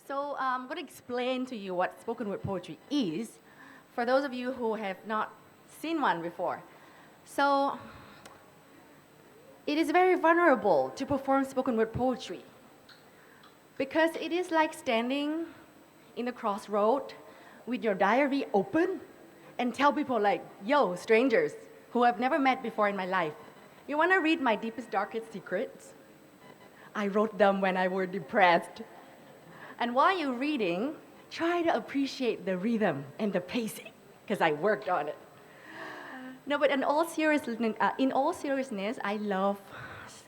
So I'm going to explain to you what spoken word poetry is for those of you who have not seen one before. So it is very vulnerable to perform spoken word poetry because it is like standing in the crossroad with your diary open and tell people like, yo, strangers who I've never met before in my life, you want to read my deepest, darkest secrets? I wrote them when I were depressed. And while you're reading, try to appreciate the rhythm and the pacing, because I worked on it. No, but in all seriousness, I love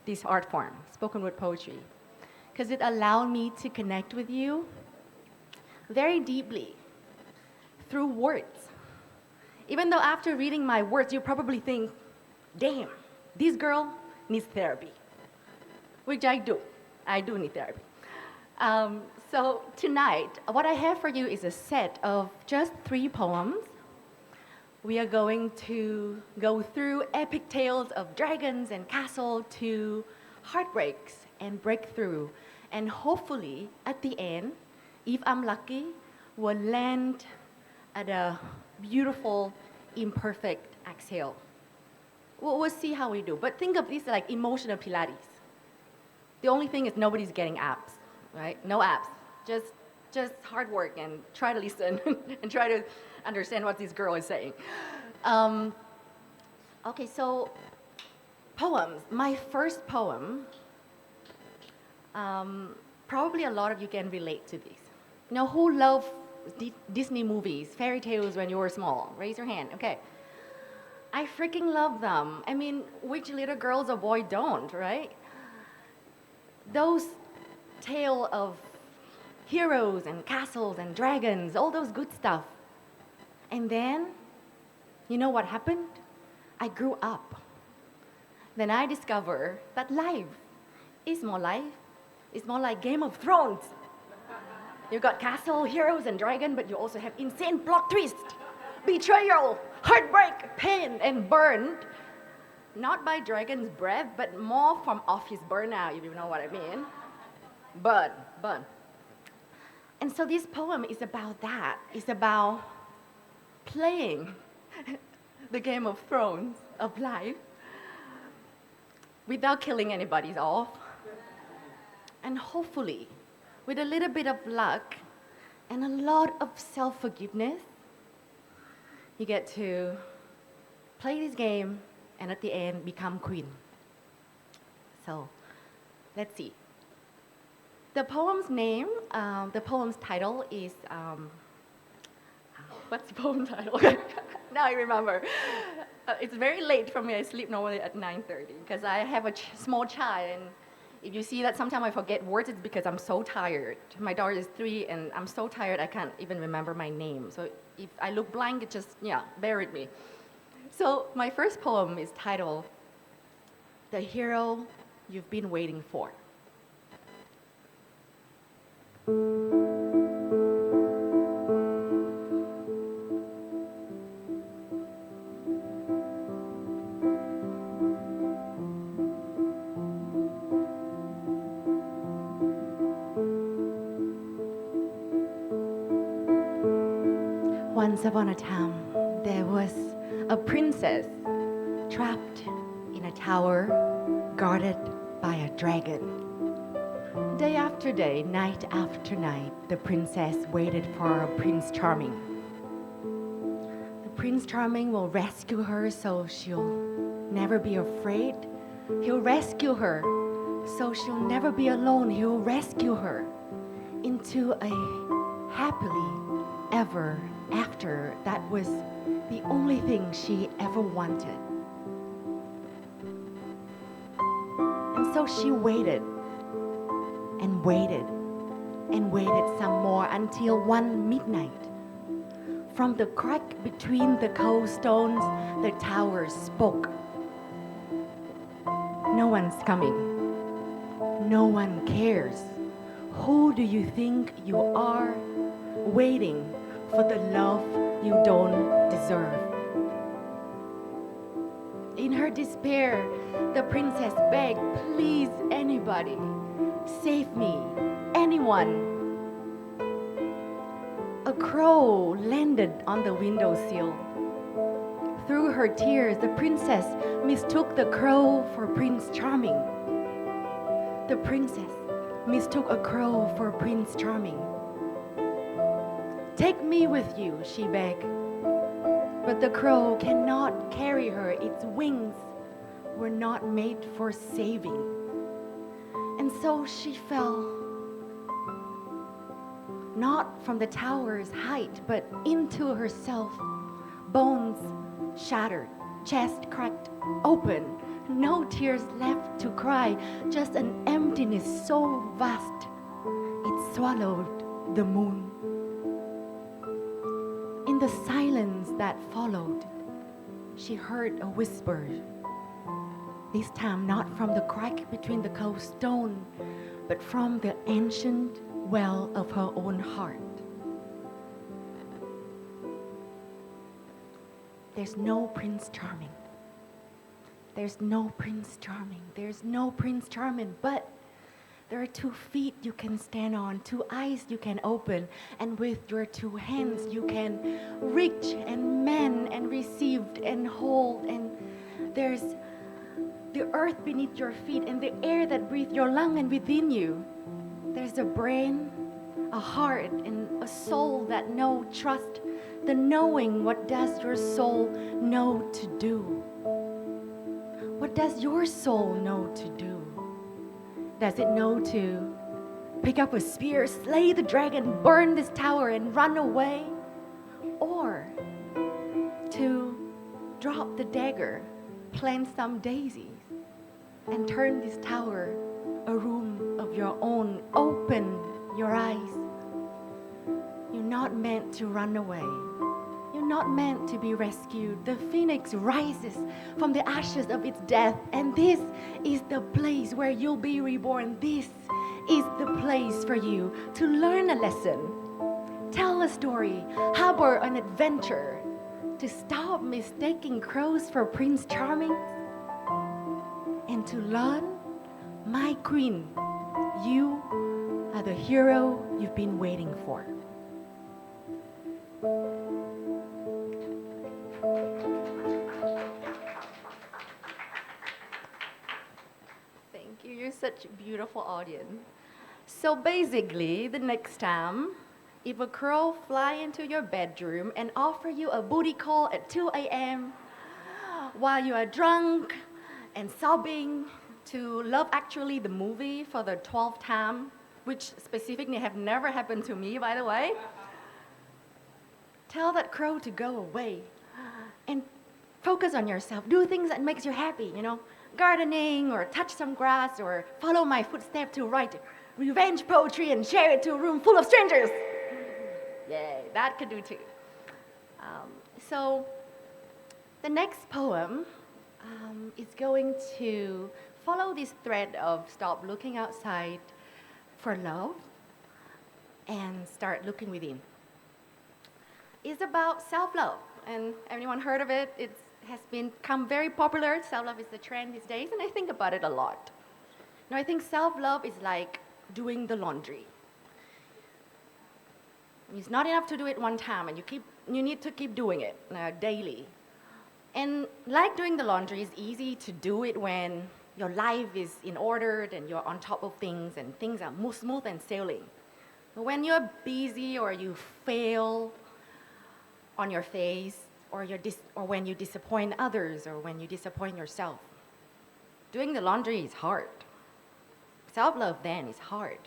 this art form, spoken word poetry, because it allowed me to connect with you very deeply through words. Even though after reading my words, you probably think, damn, this girl needs therapy, which I do. I do need therapy. So tonight, what I have for you is a set of just 3 poems. We are going to go through epic tales of dragons and castle to heartbreaks and breakthrough. And hopefully, at the end, if I'm lucky, we'll land at a beautiful, imperfect exhale. We'll see how we do. But think of this like emotional Pilates. The only thing is nobody's getting abs, right? No abs. Just hard work and try to listen and try to understand what this girl is saying. Okay, so poems. My first poem, probably a lot of you can relate to this. You know, who love Disney movies, fairy tales when you were small? Raise your hand. Okay. I freaking love them. I mean, which little girls or boy don't, right? Those tale of heroes and castles and dragons, all those good stuff. And then, you know what happened? I grew up. Then I discovered that life is more life. It's more like Game of Thrones. You got castle, heroes, and dragon, but you also have insane plot twist, betrayal, heartbreak, pain, and burned. Not by dragon's breath, but more from off his burnout, if you know what I mean. Burn. And so this poem is about that. It's about playing the Game of Thrones of life without killing anybody's off. And hopefully, with a little bit of luck and a lot of self-forgiveness, you get to play this game and at the end become queen. So, let's see. The poem's name, the poem's title is, what's the poem title? Now I remember. It's very late for me. I sleep normally at 9:30 because I have a small child, and if you see that sometimes I forget words, it's because I'm so tired. My daughter is 3, and I'm so tired I can't even remember my name. So if I look blank, it just, bear with me. So my first poem is titled, The Hero You've Been Waiting For. Once upon a time, there was a princess trapped in a tower guarded by a dragon. Day after day, night after night, the princess waited for Prince Charming. The Prince Charming will rescue her so she'll never be afraid. He'll rescue her so she'll never be alone. He'll rescue her into a happily ever after. That was the only thing she ever wanted. And so she waited and waited and waited some more until one midnight. From the crack between the cobblestones, the tower spoke. No one's coming. No one cares. Who do you think you are, waiting for the love you don't deserve? In her despair, the princess begged, please, anybody, save me, anyone. crow landed on the windowsill. Through her tears, the princess mistook the crow for Prince Charming. The princess mistook a crow for Prince Charming. "Take me with you," she begged. But the crow cannot carry her. Its wings were not made for saving. And so she fell, not from the tower's height, but into herself. Bones shattered, chest cracked open, no tears left to cry, just an emptiness so vast it swallowed the moon. In the silence that followed, she heard a whisper, this time not from the crack between the cold stone, but from the ancient well of her own heart. There's no Prince Charming. There's no Prince Charming. There's no Prince Charming, but there are 2 feet you can stand on, 2 eyes you can open, and with your 2 hands you can reach and mend and receive and hold. And there's the earth beneath your feet and the air that breathes your lung and within you. There's a brain, a heart, and a soul that know trust, the knowing. What does your soul know to do? What does your soul know to do? Does it know to pick up a spear, slay the dragon, burn this tower, and run away? Or to drop the dagger, plant some daisies, and turn this tower a room of your own? Open your eyes. You're not meant to run away. You're not meant to be rescued. The phoenix rises from the ashes of its death, and this is the place where you'll be reborn. This is the place for you to learn a lesson, tell a story, harbor an adventure, to stop mistaking crows for Prince Charming, and to learn, my queen, you are the hero you've been waiting for. Thank you. You're such a beautiful audience. So basically, the next time, if a crow fly into your bedroom and offer you a booty call at 2 a.m. while you are drunk and sobbing to Love Actually, the movie, for the 12th time, which specifically have never happened to me, by the way, tell that crow to go away and focus on yourself. Do things that makes you happy, gardening, or touch some grass, or follow my footsteps to write revenge poetry and share it to a room full of strangers. Yay, that could do too. So the next poem is going to follow this thread of stop looking outside for love and start looking within. It's about self-love, and anyone heard of it? It has become very popular. Self-love is the trend these days, and I think about it a lot. I think self-love is like doing the laundry. It's not enough to do it one time, and you need to keep doing it daily. And like doing the laundry, it's easy to do it when your life is in order and you're on top of things and things are smooth and sailing. But when you're busy, or you fail on your face, or when you disappoint others, or when you disappoint yourself, doing the laundry is hard. Self-love then is hard.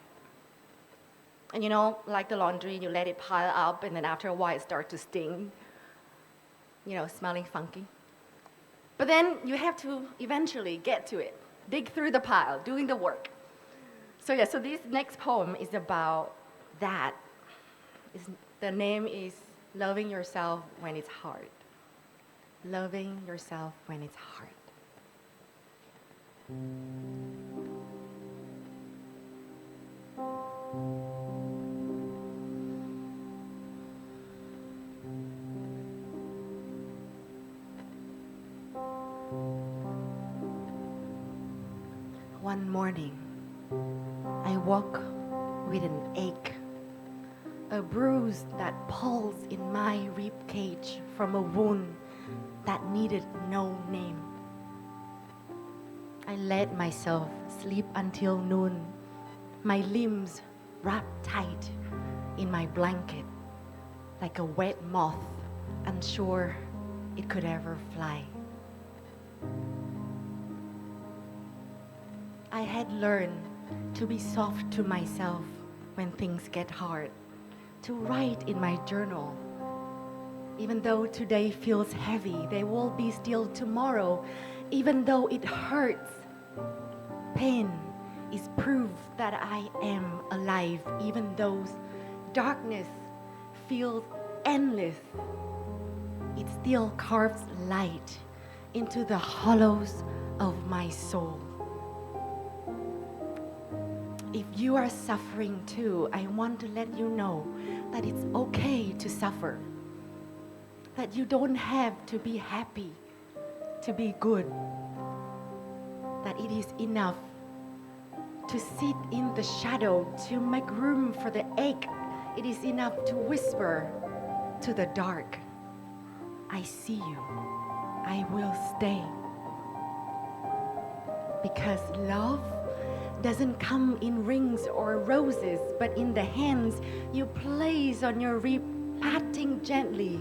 And like the laundry, you let it pile up, and then after a while it starts to sting, smelling funky. But then you have to eventually get to it, dig through the pile, doing the work. So this next poem is about that. The name is Loving Yourself When It's Hard. Loving yourself when it's hard. One morning, I woke with an ache, a bruise that pulls in my rib cage from a wound that needed no name. I let myself sleep until noon, my limbs wrapped tight in my blanket, like a wet moth, unsure it could ever fly. I had learned to be soft to myself when things get hard, to write in my journal. Even though today feels heavy, there will be still tomorrow. Even though it hurts, pain is proof that I am alive. Even though darkness feels endless, it still carves light into the hollows of my soul. If you are suffering too, I want to let you know that it's okay to suffer. That you don't have to be happy to be good. That it is enough to sit in the shadow, to make room for the ache. It is enough to whisper to the dark, I see you, I will stay. Because love doesn't come in rings or roses, but in the hands you place on your rib, patting gently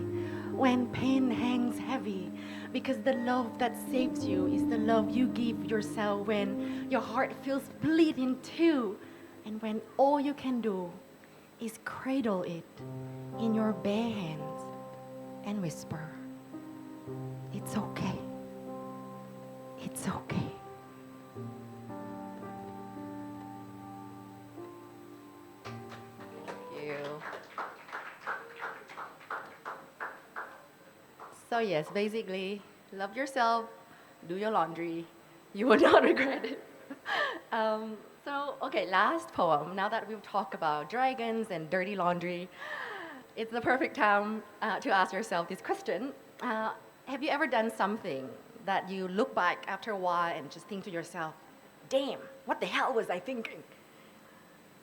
when pain hangs heavy. Because the love that saves you is the love you give yourself when your heart feels split in two, and when all you can do is cradle it in your bare hands and whisper, it's okay, it's okay. So yes, basically, love yourself, do your laundry, you will not regret it. Okay, last poem. Now that we've talked about dragons and dirty laundry, it's the perfect time to ask yourself this question. Have you ever done something that you look back after a while and just think to yourself, damn, what the hell was I thinking?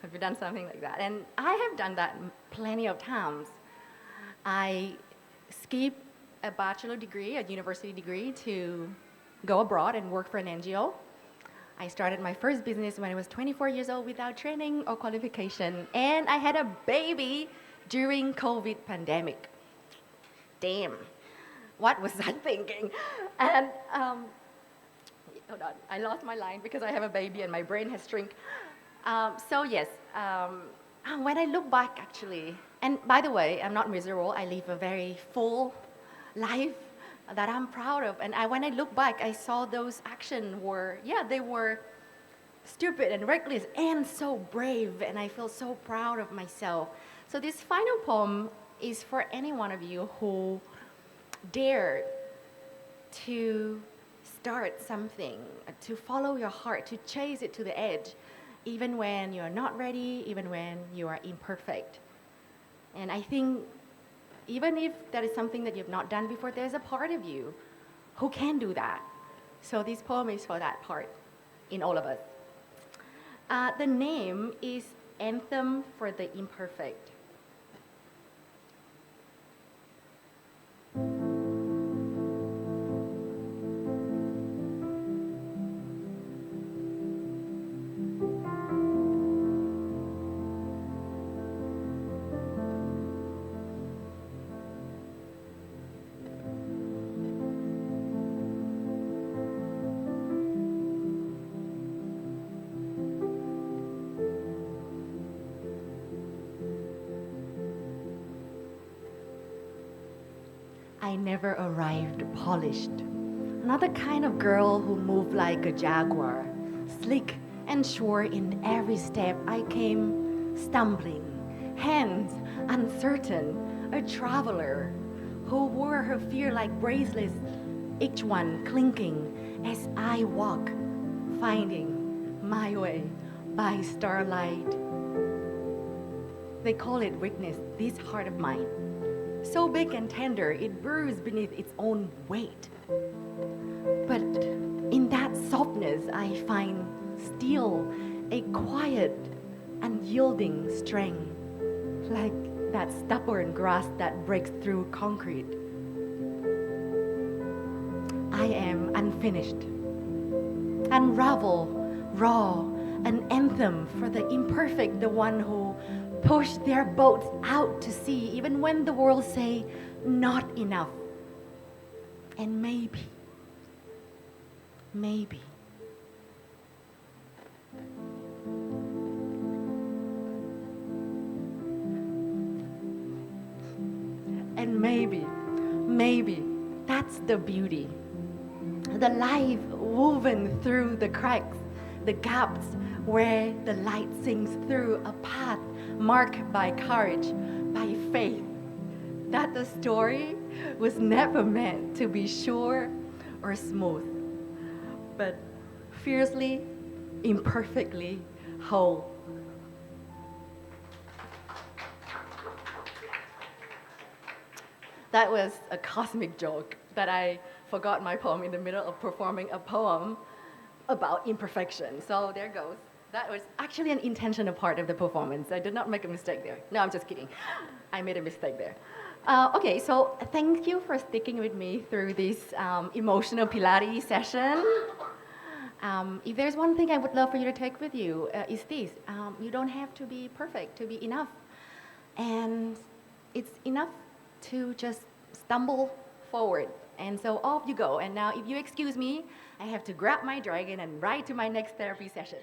Have you done something like that? And I have done that plenty of times. I skipped a bachelor degree, a university degree, to go abroad and work for an NGO. I started my first business when I was 24 years old without training or qualification, and I had a baby during COVID pandemic. Damn, what was I thinking? And hold on, I lost my line because I have a baby and my brain has shrunk. When I look back actually, and by the way, I'm not miserable, I live a very full life that I'm proud of. And when I look back, I saw those actions they were stupid and reckless and so brave, and I feel so proud of myself. So this final poem is for any one of you who dared to start something, to follow your heart, to chase it to the edge, even when you're not ready, even when you are imperfect. And I think even if that is something that you've not done before, there's a part of you who can do that. So this poem is for that part in all of us. The name is Anthem for the Imperfect. I never arrived polished. Not the kind of girl who moved like a jaguar, slick and sure in every step. I came stumbling, hands uncertain, a traveler who wore her fear like bracelets, each one clinking as I walk, finding my way by starlight. They call it weakness, this heart of mine. So big and tender, it bruised beneath its own weight. But in that softness, I find still a quiet, unyielding strength, like that stubborn grass that breaks through concrete. I am unfinished, unravel, raw, an anthem for the imperfect, the one who push their boats out to sea even when the world say not enough. And maybe, and maybe that's the beauty. The life woven through the cracks, the gaps where the light sinks through, a path marked by courage, by faith. That the story was never meant to be sure or smooth, but fiercely, imperfectly whole. That was a cosmic joke that I forgot my poem in the middle of performing a poem about imperfection. So there goes. That was actually an intentional part of the performance. I did not make a mistake there. No, I'm just kidding. I made a mistake there. Okay, so thank you for sticking with me through this emotional Pilates session. If there's one thing I would love for you to take with you, is this. You don't have to be perfect to be enough. And it's enough to just stumble forward. And so off you go. And now if you excuse me, I have to grab my dragon and ride to my next therapy session.